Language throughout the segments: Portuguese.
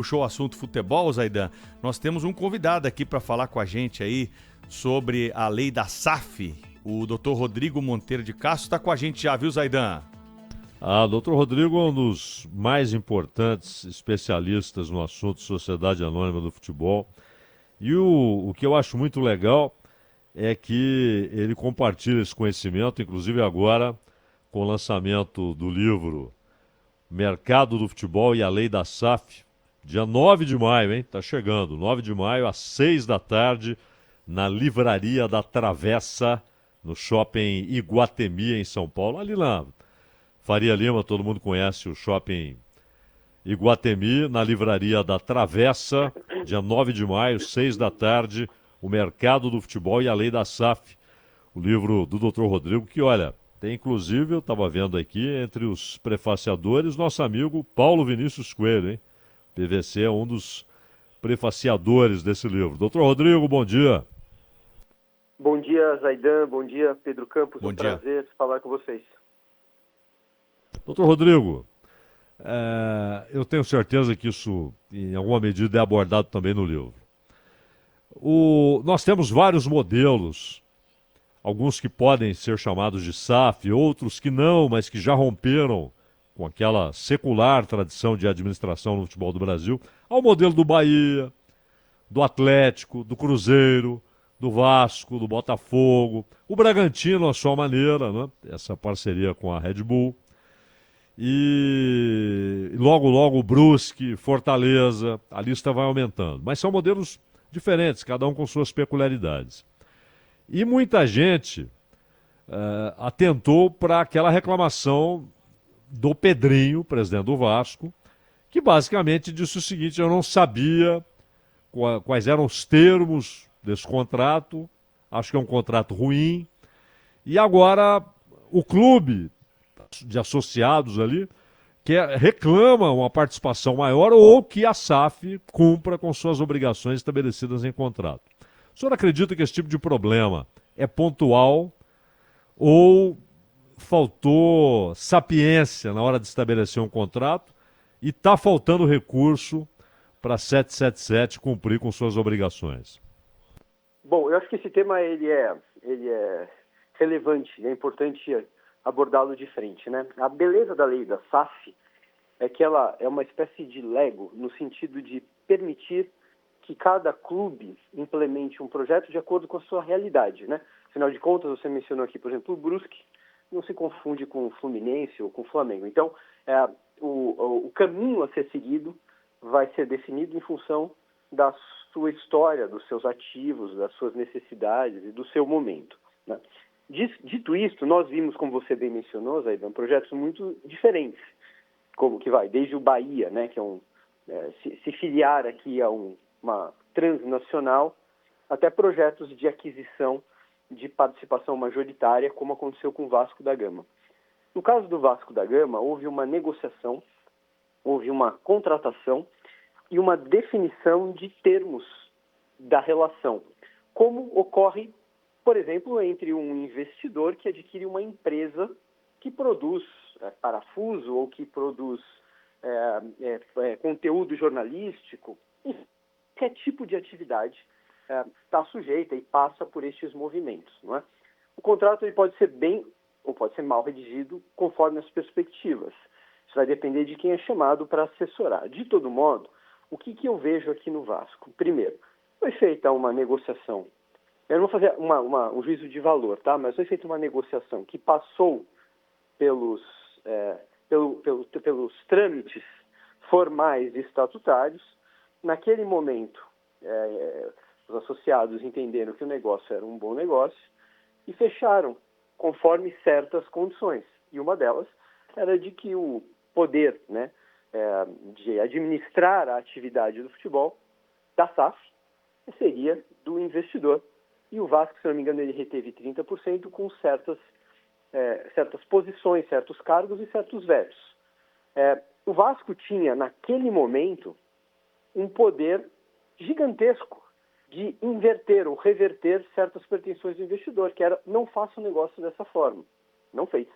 Puxou o assunto futebol, Zaidan. Nós temos um convidado aqui para falar com a gente aí sobre a lei da SAF. O Dr. Rodrigo Monteiro de Castro está com a gente já, viu, Zaidan? Dr. Rodrigo é um dos mais importantes especialistas no assunto Sociedade Anônima do Futebol. E o que eu acho muito legal é que ele compartilha esse conhecimento, inclusive agora com o lançamento do livro Mercado do Futebol e a Lei da SAF, dia 9 de maio, hein? Tá chegando, 9 de maio, às 6 da tarde, na Livraria da Travessa, no Shopping Iguatemi, em São Paulo, ali na Faria Lima, todo mundo conhece o Shopping Iguatemi, na Livraria da Travessa, dia 9 de maio, 6 da tarde, o Mercado do Futebol e a Lei da SAF, o livro do Dr. Rodrigo, que, olha, tem inclusive, eu estava vendo aqui, entre os prefaciadores, nosso amigo Paulo Vinícius Coelho, hein? PVC é um dos prefaciadores desse livro. Dr. Rodrigo, bom dia. Bom dia, Zaidan. Bom dia, Pedro Campos. Bom um dia. prazer falar com vocês. Dr. Rodrigo, eu tenho certeza que isso, em alguma medida, é abordado também no livro. Nós temos vários modelos, alguns que podem ser chamados de SAF, outros que não, mas que já romperam com aquela secular tradição de administração no futebol do Brasil, ao modelo do Bahia, do Atlético, do Cruzeiro, do Vasco, do Botafogo, o Bragantino, à sua maneira, né? Essa parceria com a Red Bull. E logo, logo o Brusque, Fortaleza, a lista vai aumentando. Mas são modelos diferentes, cada um com suas peculiaridades. E muita gente atentou para aquela reclamação do Pedrinho, presidente do Vasco, que basicamente disse o seguinte: eu não sabia quais eram os termos desse contrato, acho que é um contrato ruim, e agora o clube de associados ali reclama uma participação maior ou que a SAF cumpra com suas obrigações estabelecidas em contrato. O senhor acredita que esse tipo de problema é pontual ou faltou sapiência na hora de estabelecer um contrato e está faltando recurso para 777 cumprir com suas obrigações? Bom, eu acho que esse tema ele é relevante, é importante abordá-lo de frente, né? A beleza da lei da SAF é que ela é uma espécie de Lego no sentido de permitir que cada clube implemente um projeto de acordo com a sua realidade, né? Afinal de contas, você mencionou aqui, por exemplo, o Brusque não se confunde com o Fluminense ou com o Flamengo. Então, o caminho a ser seguido vai ser definido em função da sua história, dos seus ativos, das suas necessidades e do seu momento, né? Dito isto, nós vimos, como você bem mencionou, Zaidan, projetos muito diferentes, como que vai desde o Bahia, né, que é se filiar aqui a uma transnacional, até projetos de aquisição de participação majoritária, como aconteceu com o Vasco da Gama. No caso do Vasco da Gama, houve uma negociação, houve uma contratação e uma definição de termos da relação, como ocorre, por exemplo, entre um investidor que adquire uma empresa que produz parafuso ou que produz conteúdo jornalístico, qualquer tipo de atividade está sujeita e passa por estes movimentos, não é? O contrato ele pode ser bem ou pode ser mal redigido conforme as perspectivas. Isso vai depender de quem é chamado para assessorar. De todo modo, o que eu vejo aqui no Vasco? Primeiro, foi feita uma negociação. Eu não vou fazer um juízo de valor, tá? Mas foi feita uma negociação que passou pelos trâmites formais e estatutários. Naquele momento, os associados entenderam que o negócio era um bom negócio e fecharam conforme certas condições. E uma delas era de que o poder, né, de administrar a atividade do futebol, da SAF, seria do investidor. E o Vasco, se não me engano, ele reteve 30% com certas posições, certos cargos e certos vetos. O Vasco tinha, naquele momento, um poder gigantesco de inverter ou reverter certas pretensões do investidor, que era: não faça o negócio dessa forma. Não fez.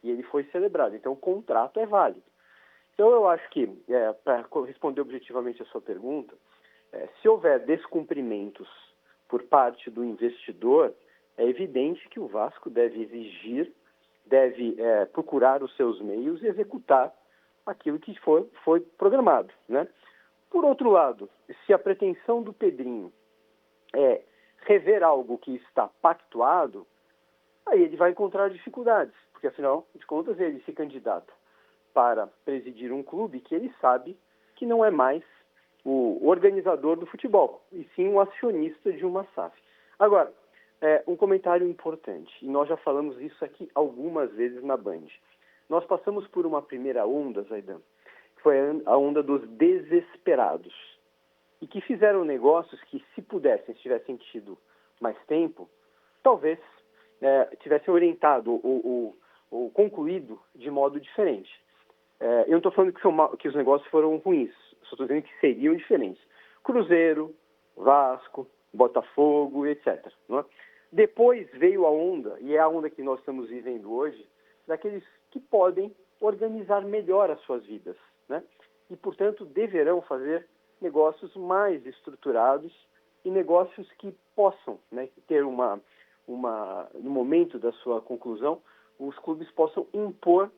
E ele foi celebrado. Então, o contrato é válido. Então, eu acho que, para responder objetivamente a sua pergunta, se houver descumprimentos por parte do investidor, é evidente que o Vasco deve exigir, deve procurar os seus meios e executar aquilo que foi programado, né? Por outro lado, se a pretensão do Pedrinho é rever algo que está pactuado, aí ele vai encontrar dificuldades, porque afinal de contas ele se candidata para presidir um clube que ele sabe que não é mais o organizador do futebol, e sim um acionista de uma SAF. Agora, um comentário importante, e nós já falamos isso aqui algumas vezes na Band. Nós passamos por uma primeira onda, Zaidan, que foi a onda dos desesperados, e que fizeram negócios que, se pudessem, se tivessem tido mais tempo, talvez tivessem orientado ou concluído de modo diferente. Eu não estou falando que os negócios foram ruins, só estou dizendo que seriam diferentes. Cruzeiro, Vasco, Botafogo, etc. Não é? Depois veio a onda, e é a onda que nós estamos vivendo hoje, daqueles que podem organizar melhor as suas vidas, né? E, portanto, deverão fazer negócios mais estruturados e negócios que possam, né, ter no momento da sua conclusão, os clubes possam impor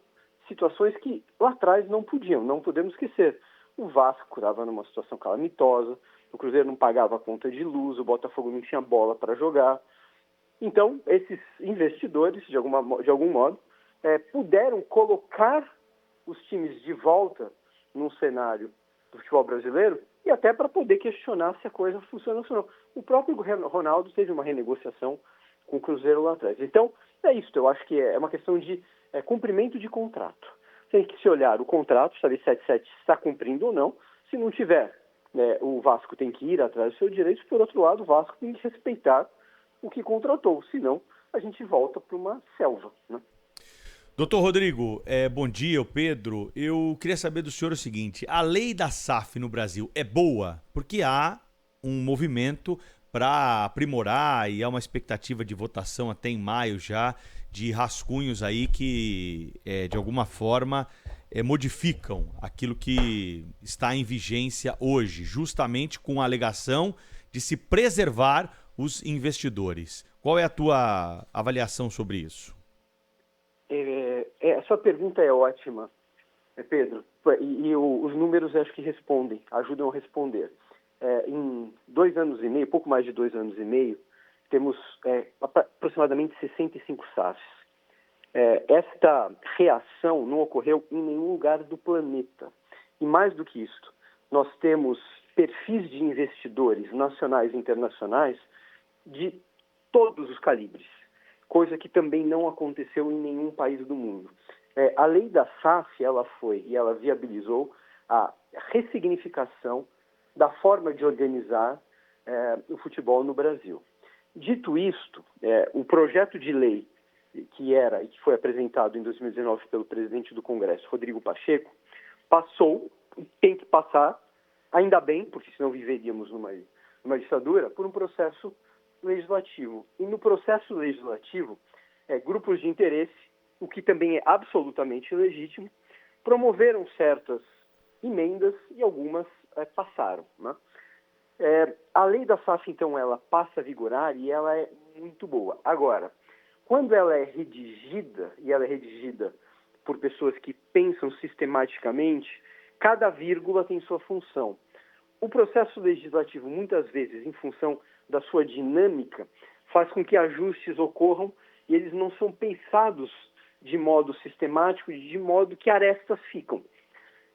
situações que lá atrás não podiam. Não podemos esquecer. O Vasco estava numa situação calamitosa, o Cruzeiro não pagava a conta de luz, o Botafogo não tinha bola para jogar. Então, esses investidores, de algum modo, puderam colocar os times de volta num cenário do futebol brasileiro e até para poder questionar se a coisa funciona ou não. O próprio Ronaldo teve uma renegociação com o Cruzeiro lá atrás. Então, é isso. Eu acho que é uma questão de cumprimento de contrato. Tem que se olhar o contrato, saber se 77 está cumprindo ou não. Se não tiver, o Vasco tem que ir atrás dos seus direitos. Por outro lado, o Vasco tem que respeitar o que contratou. Senão, a gente volta para uma selva, né? Doutor Rodrigo, bom dia, o Pedro. Eu queria saber do senhor o seguinte: a lei da SAF no Brasil é boa? Porque há um movimento para aprimorar e há uma expectativa de votação até em maio já de rascunhos aí que, de alguma forma, modificam aquilo que está em vigência hoje, justamente com a alegação de se preservar os investidores. Qual é a tua avaliação sobre isso? A sua pergunta é ótima, Pedro, e os números acho que ajudam a responder. Em 2 anos e meio, pouco mais de 2 anos e meio, temos aproximadamente 65 SAFs. Esta reação não ocorreu em nenhum lugar do planeta. E mais do que isso, nós temos perfis de investidores nacionais e internacionais de todos os calibres, coisa que também não aconteceu em nenhum país do mundo. A lei da SAF, ela viabilizou a ressignificação da forma de organizar o futebol no Brasil. Dito isto, o projeto de lei que foi apresentado em 2019 pelo presidente do Congresso, Rodrigo Pacheco, passou, e tem que passar, ainda bem, porque senão viveríamos numa ditadura, por um processo legislativo. E no processo legislativo, grupos de interesse, o que também é absolutamente legítimo, promoveram certas emendas e algumas passaram, né? A lei da SAF, então, ela passa a vigorar e ela é muito boa. Agora, quando ela é redigida, e ela é redigida por pessoas que pensam sistematicamente, cada vírgula tem sua função. O processo legislativo, muitas vezes, em função da sua dinâmica, faz com que ajustes ocorram e eles não são pensados de modo sistemático, de modo que arestas ficam.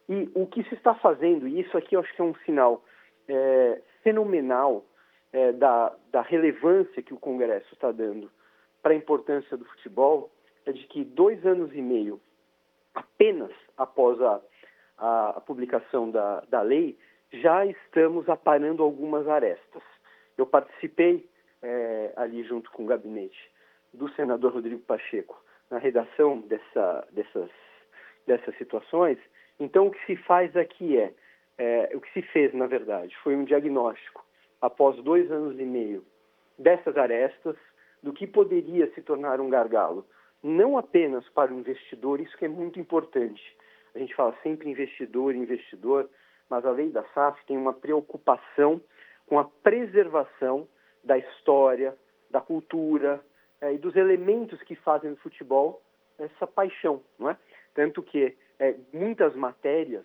E o que se está fazendo, e isso aqui eu acho que é um sinal fenomenal da relevância que o Congresso está dando para a importância do futebol, é de que 2 anos e meio, apenas após a publicação da lei, já estamos aparando algumas arestas. Eu participei ali junto com o gabinete do senador Rodrigo Pacheco na redação dessas situações. Então, o que se faz aqui o que se fez, na verdade, foi um diagnóstico, após 2 anos e meio, dessas arestas, do que poderia se tornar um gargalo, não apenas para o investidor, isso que é muito importante. A gente fala sempre investidor, investidor, mas a lei da SAF tem uma preocupação com a preservação da história, da cultura e dos elementos que fazem do futebol essa paixão, não é? Tanto que muitas matérias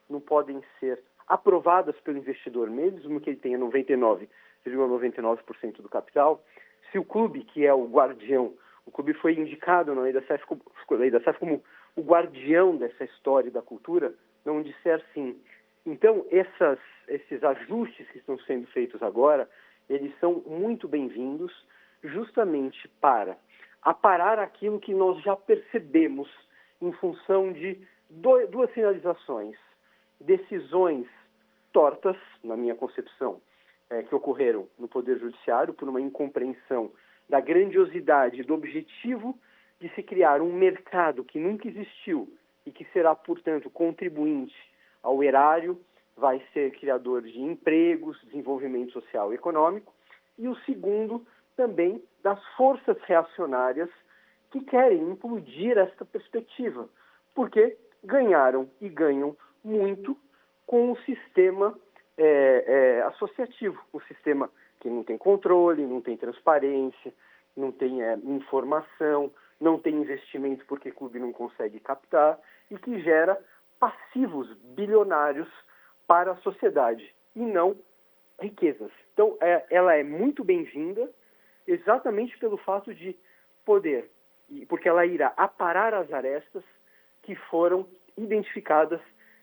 não podem ser aprovadas pelo investidor, mesmo que ele tenha 99,99% do capital, se o clube, que é o guardião, o clube foi indicado na lei da SAF como o guardião dessa história e da cultura, não disser sim. Então, esses ajustes que estão sendo feitos agora, eles são muito bem-vindos, justamente para aparar aquilo que nós já percebemos em função de duas sinalizações, decisões tortas, na minha concepção, que ocorreram no Poder Judiciário por uma incompreensão da grandiosidade do objetivo de se criar um mercado que nunca existiu e que será, portanto, contribuinte ao erário, vai ser criador de empregos, desenvolvimento social e econômico, e o segundo, também, das forças reacionárias que querem implodir esta perspectiva, porque ganharam e ganham muito com o sistema associativo, um sistema que não tem controle, não tem transparência, não tem informação, não tem investimento porque o clube não consegue captar e que gera passivos bilionários para a sociedade e não riquezas. Então, ela é muito bem-vinda exatamente pelo fato de poder, porque ela irá aparar as arestas que foram identificadas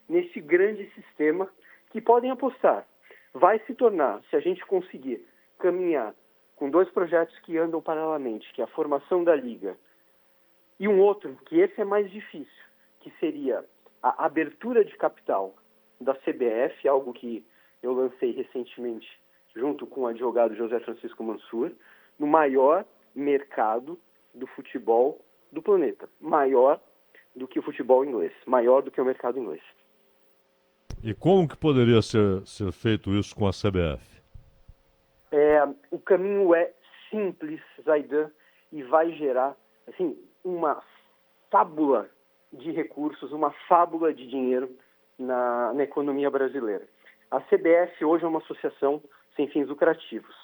neste grande sistema que podem apostar. Vai se tornar, se a gente conseguir caminhar com dois projetos que andam paralelamente, que é a formação da Liga, e um outro, que esse é mais difícil, que seria a abertura de capital da CBF, algo que eu lancei recentemente junto com o advogado José Francisco Mansur, no maior mercado do futebol do planeta, maior do que o futebol inglês, maior do que o mercado inglês. E como que poderia ser feito isso com a CBF? O caminho é simples, Zaidan, e vai gerar assim, uma fábula de recursos, uma fábula de dinheiro na economia brasileira. A CBF hoje é uma associação sem fins lucrativos.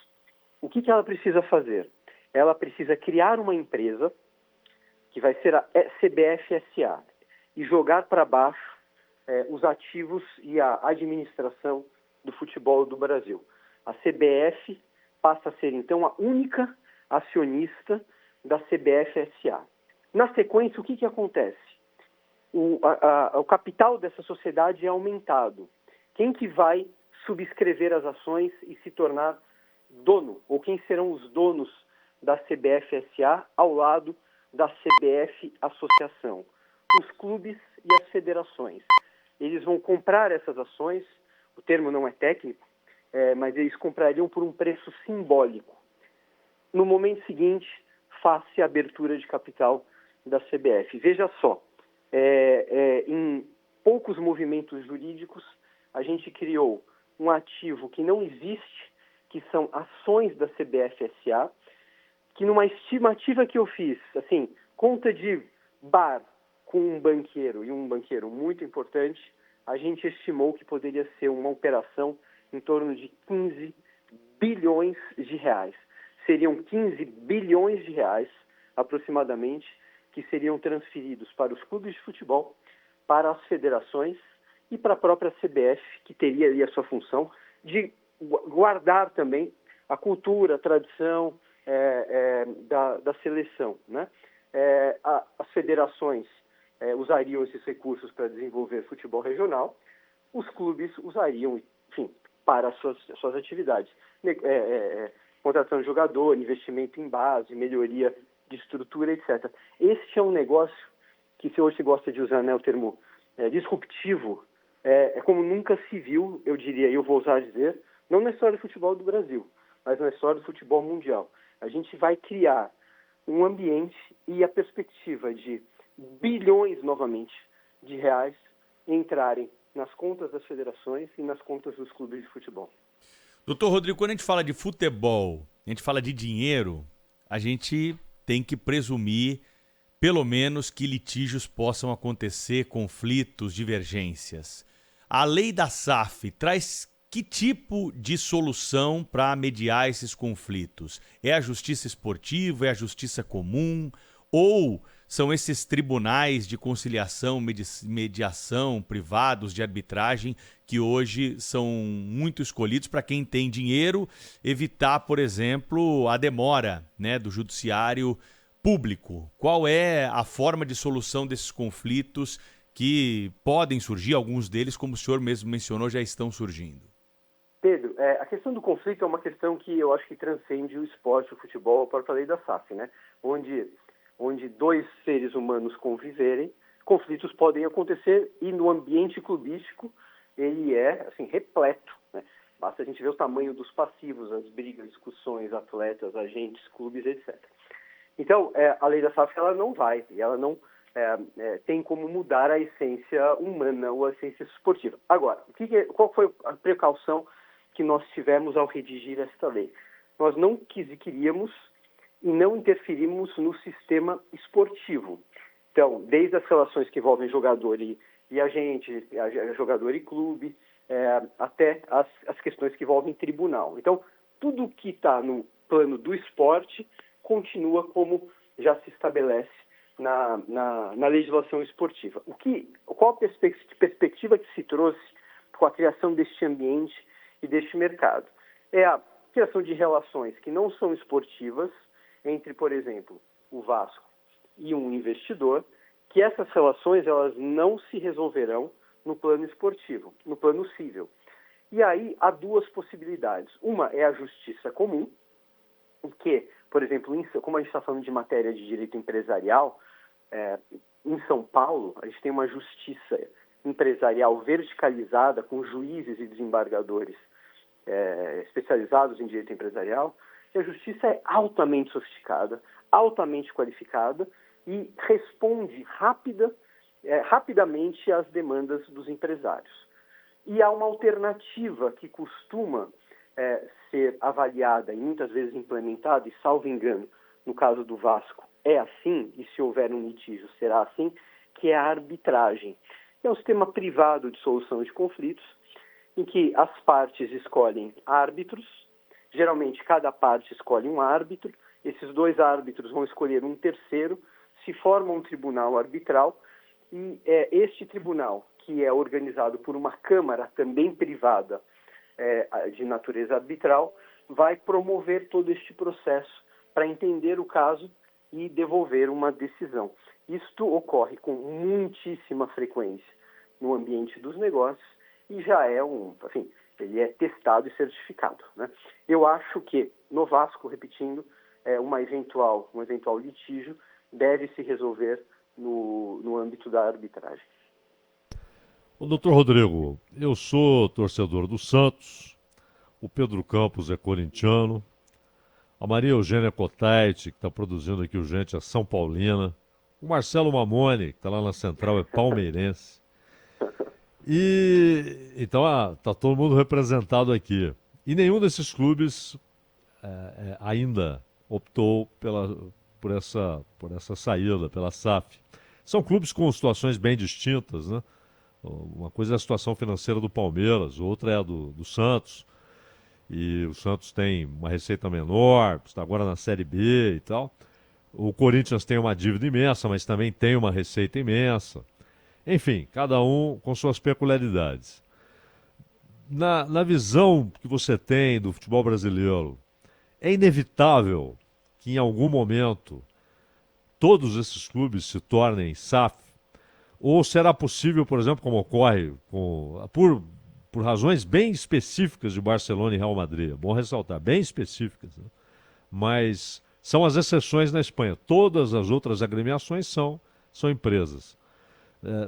O que ela precisa fazer? Ela precisa criar uma empresa que vai ser a CBF SA e jogar para baixo os ativos e a administração do futebol do Brasil. A CBF passa a ser, então, a única acionista da CBF SA. Na sequência, o que acontece? O capital dessa sociedade é aumentado. Quem que vai subscrever as ações e se tornar dono? Ou quem serão os donos da CBF SA ao lado da CBF Associação? Os clubes e as federações. Eles vão comprar essas ações, o termo não é técnico, mas eles comprariam por um preço simbólico. No momento seguinte, faz-se a abertura de capital da CBF. Veja só, em poucos movimentos jurídicos, a gente criou um ativo que não existe, que são ações da CBF SA, que numa estimativa que eu fiz, assim, conta de bar com um banqueiro, e um banqueiro muito importante, a gente estimou que poderia ser uma operação em torno de 15 bilhões de reais. Seriam 15 bilhões de reais, aproximadamente, que seriam transferidos para os clubes de futebol, para as federações e para a própria CBF, que teria ali a sua função de guardar também a cultura, a tradição da seleção, né? As federações usariam esses recursos para desenvolver futebol regional, os clubes usariam, enfim, para as suas atividades. Contratação de jogador, investimento em base, melhoria de estrutura, etc. Este é um negócio que, se hoje se gosta de usar, né, o termo disruptivo, como nunca se viu, eu diria, e eu vou ousar dizer, não na história do futebol do Brasil, mas na história do futebol mundial. A gente vai criar um ambiente e a perspectiva de bilhões, novamente, de reais entrarem nas contas das federações e nas contas dos clubes de futebol. Doutor Rodrigo, quando a gente fala de futebol, a gente fala de dinheiro, a gente tem que presumir pelo menos, que litígios possam acontecer, conflitos, divergências. A lei da SAF traz que tipo de solução para mediar esses conflitos? É a justiça esportiva, é a justiça comum? Ou são esses tribunais de conciliação, mediação, privados de arbitragem, que hoje são muito escolhidos para quem tem dinheiro evitar, por exemplo, a demora, né, do judiciário público? Qual é a forma de solução desses conflitos que podem surgir? Alguns deles, como o senhor mesmo mencionou, já estão surgindo. Pedro, a questão do conflito é uma questão que eu acho que transcende o esporte, o futebol, a própria lei da SAF, né? Onde dois seres humanos conviverem, conflitos podem acontecer, e no ambiente clubístico ele é assim, repleto, né? Basta a gente ver o tamanho dos passivos, as brigas, discussões, atletas, agentes, clubes, etc. Então, a lei da SAF ela não vai, e ela não tem como mudar a essência humana ou a essência esportiva. Agora, qual foi a precaução que nós tivemos ao redigir esta lei? Nós não queríamos e não interferimos no sistema esportivo. Então, desde as relações que envolvem jogador e agente, jogador e clube, até as questões que envolvem tribunal. Então, tudo que está no plano do esporte continua como já se estabelece na legislação esportiva. Qual a perspectiva que se trouxe com a criação deste ambiente e deste mercado? É a criação de relações que não são esportivas entre, por exemplo, o Vasco e um investidor, que essas relações elas não se resolverão no plano esportivo, no plano civil. E aí há duas possibilidades. Uma é a justiça comum, que, por exemplo, como a gente está falando de matéria de direito empresarial, em São Paulo, a gente tem uma justiça empresarial verticalizada com juízes e desembargadores especializados em direito empresarial, e a justiça é altamente sofisticada, altamente qualificada e responde rapidamente às demandas dos empresários. E há uma alternativa que costuma ser avaliada e muitas vezes implementada, e salvo engano, no caso do Vasco, é assim, e se houver um litígio será assim, que é a arbitragem. É um sistema privado de solução de conflitos, em que as partes escolhem árbitros, geralmente cada parte escolhe um árbitro, esses dois árbitros vão escolher um terceiro, se forma um tribunal arbitral, e este tribunal, que é organizado por uma câmara também privada de natureza arbitral, vai promover todo este processo para entender o caso e devolver uma decisão. Isto ocorre com muitíssima frequência no ambiente dos negócios e já ele é testado e certificado, né? Eu acho que no Vasco, repetindo, um eventual litígio deve se resolver no âmbito da arbitragem. O doutor Rodrigo, eu sou torcedor do Santos, o Pedro Campos é corintiano, a Maria Eugênia Cotaiti, que está produzindo aqui o Gente, é São Paulina, o Marcelo Mamone, que está lá na Central, é palmeirense. E então está todo mundo representado aqui. E nenhum desses clubes ainda optou por essa saída, pela SAF. São clubes com situações bem distintas, né? Uma coisa é a situação financeira do Palmeiras, outra é a do Santos. E o Santos tem uma receita menor, está agora na Série B e tal. O Corinthians tem uma dívida imensa, mas também tem uma receita imensa. Enfim, cada um com suas peculiaridades. Na visão que você tem do futebol brasileiro, é inevitável que em algum momento todos esses clubes se tornem SAF? Ou será possível, por exemplo, como ocorre por razões bem específicas de Barcelona e Real Madrid, é bom ressaltar, bem específicas, né? Mas são as exceções na Espanha. Todas as outras agremiações são empresas.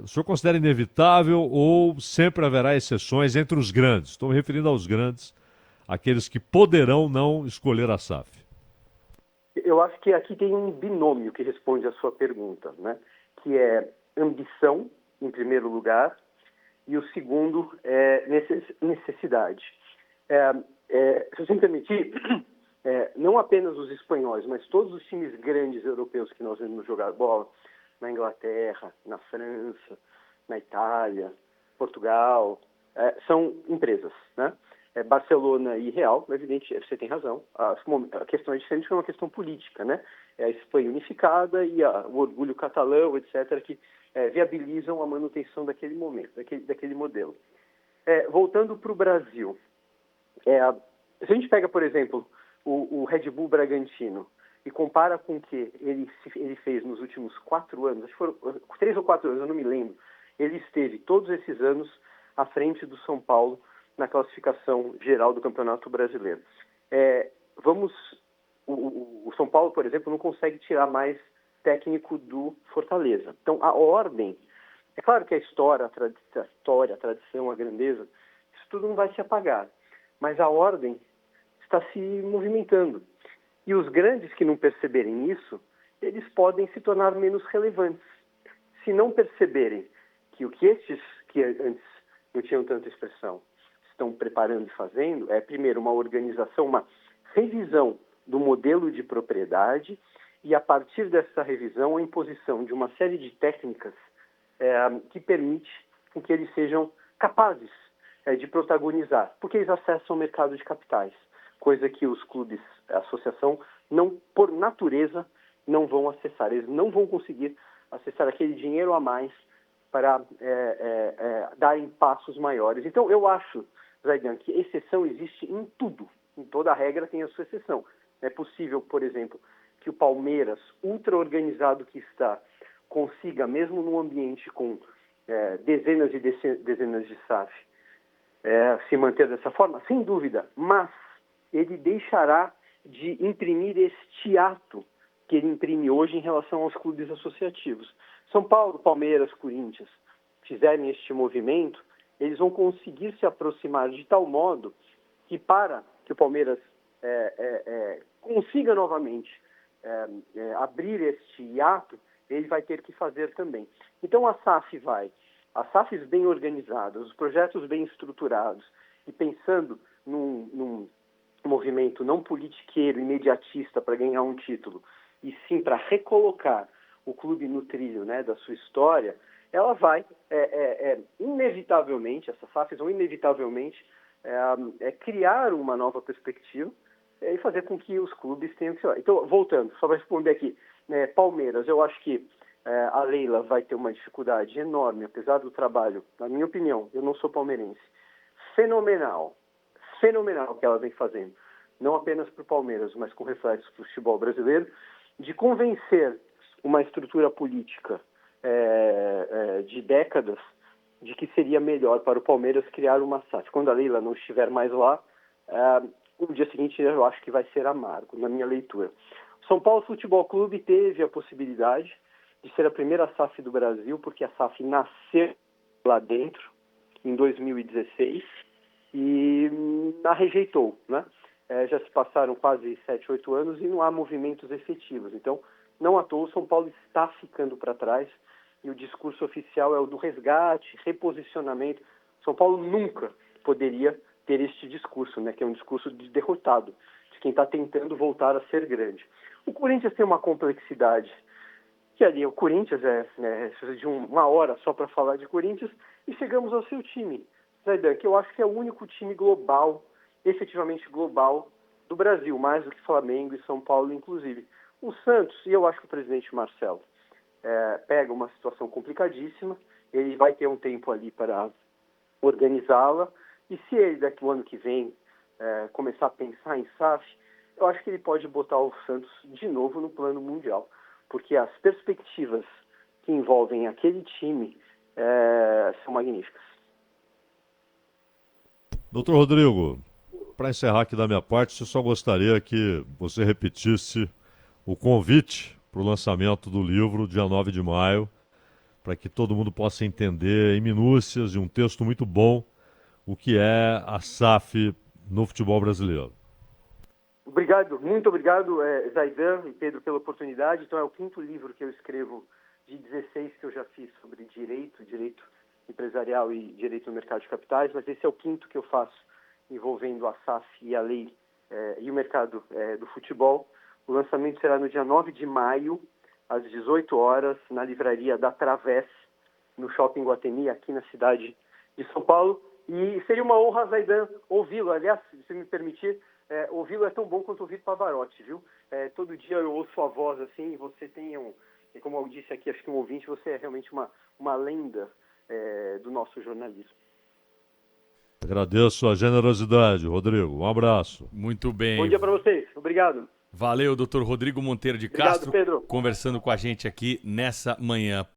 O senhor considera inevitável ou sempre haverá exceções entre os grandes? Estou me referindo aos grandes, aqueles que poderão não escolher a SAF. Eu acho que aqui tem um binômio que responde à sua pergunta, né? Que é ambição, em primeiro lugar, e o segundo é necessidade. Se você me permitir, não apenas os espanhóis, mas todos os times grandes europeus que nós vemos jogar bola, na Inglaterra, na França, na Itália, Portugal, são empresas, né? Barcelona e Real, evidente, você tem razão. A questão é diferente porque é uma questão política, né? É a Espanha unificada e o orgulho catalão, etc., que viabilizam a manutenção daquele momento, daquele modelo. Voltando para o Brasil, se a gente pega, por exemplo, o Red Bull Bragantino e compara com o que ele fez nos últimos 4 anos, acho que foram 3 ou 4 anos, eu não me lembro, ele esteve todos esses anos à frente do São Paulo na classificação geral do Campeonato Brasileiro. O São Paulo, por exemplo, não consegue tirar mais técnico do Fortaleza. Então, a ordem, é claro que a história, a tradição, a grandeza, isso tudo não vai se apagar, mas a ordem está se movimentando. E os grandes que não perceberem isso, eles podem se tornar menos relevantes. Se não perceberem que o que estes que antes não tinham tanta expressão estão preparando e fazendo, primeiro, uma organização, uma revisão do modelo de propriedade e, a partir dessa revisão, a imposição de uma série de técnicas que permite com que eles sejam capazes de protagonizar, porque eles acessam o mercado de capitais, coisa que os clubes, a associação, não, por natureza, não vão acessar. Eles não vão conseguir acessar aquele dinheiro a mais para darem passos maiores. Então, eu acho, Zaidan, que exceção existe em tudo. Em toda regra tem a sua exceção. É possível, por exemplo, que o Palmeiras, ultra organizado que está, consiga, mesmo num ambiente com dezenas e dezenas de SAF, se manter dessa forma, sem dúvida, mas ele deixará de imprimir este ato que ele imprime hoje em relação aos clubes associativos. São Paulo, Palmeiras, Corinthians fizerem este movimento, eles vão conseguir se aproximar de tal modo que, para que o Palmeiras consiga novamente abrir este hiato, ele vai ter que fazer também. Então as SAFs bem organizadas, os projetos bem estruturados e pensando num movimento não politiqueiro, imediatista para ganhar um título, e sim para recolocar o clube no trilho, né, da sua história, ela vai inevitavelmente, essas SAFs vão inevitavelmente criar uma nova perspectiva e fazer com que os clubes tenham que ser. Então, voltando, só para responder aqui, Palmeiras, eu acho que a Leila vai ter uma dificuldade enorme, apesar do trabalho, na minha opinião, eu não sou palmeirense, fenomenal que ela vem fazendo, não apenas para o Palmeiras, mas com reflexos para o futebol brasileiro, de convencer uma estrutura política de décadas de que seria melhor para o Palmeiras criar uma SAF. Quando a Leila não estiver mais lá, o dia seguinte eu acho que vai ser amargo, na minha leitura. São Paulo Futebol Clube teve a possibilidade de ser a primeira SAF do Brasil, porque a SAF nasceu lá dentro, em 2016, e a rejeitou, né? Já se passaram quase 7, 8 anos e não há movimentos efetivos. Então, não à toa, o São Paulo está ficando para trás e o discurso oficial é o do resgate, reposicionamento. São Paulo nunca poderia ter este discurso, né, que é um discurso de derrotado, de quem está tentando voltar a ser grande. O Corinthians tem uma complexidade, que ali o Corinthians precisa de uma hora só para falar de Corinthians, e chegamos ao seu time, Zaidan, que eu acho que é o único time global, efetivamente global, do Brasil, mais do que Flamengo e São Paulo, inclusive. O Santos, e eu acho que o presidente Marcelo pega uma situação complicadíssima, ele vai ter um tempo ali para organizá-la, e se ele daqui o ano que vem começar a pensar em SAF, eu acho que ele pode botar o Santos de novo no plano mundial, porque as perspectivas que envolvem aquele time são magníficas. Doutor Rodrigo, para encerrar aqui da minha parte, eu só gostaria que você repetisse o convite para o lançamento do livro, dia 9 de maio, para que todo mundo possa entender em minúcias e um texto muito bom o que é a SAF no futebol brasileiro. Obrigado, muito obrigado, Zaidan e Pedro, pela oportunidade. Então, é o 5º livro que eu escrevo de 16 que eu já fiz sobre direito empresarial e direito no mercado de capitais, mas esse é o 5º que eu faço envolvendo a SAF e a lei e o mercado do futebol. O lançamento será no dia 9 de maio, às 18 horas, na livraria da Través, no Shopping Guatemi, aqui na cidade de São Paulo. E seria uma honra, Zaidan, ouvi-lo. Aliás, se você me permitir, ouvi-lo é tão bom quanto ouvir Pavarotti, viu? Todo dia eu ouço sua voz assim, e você tem como eu disse aqui, acho que um ouvinte, você é realmente uma lenda do nosso jornalismo. Agradeço a generosidade, Rodrigo. Um abraço. Muito bem. Bom dia para vocês. Obrigado. Valeu, doutor Rodrigo Monteiro de Obrigado, Castro, Pedro. conversando com a gente aqui nessa manhã.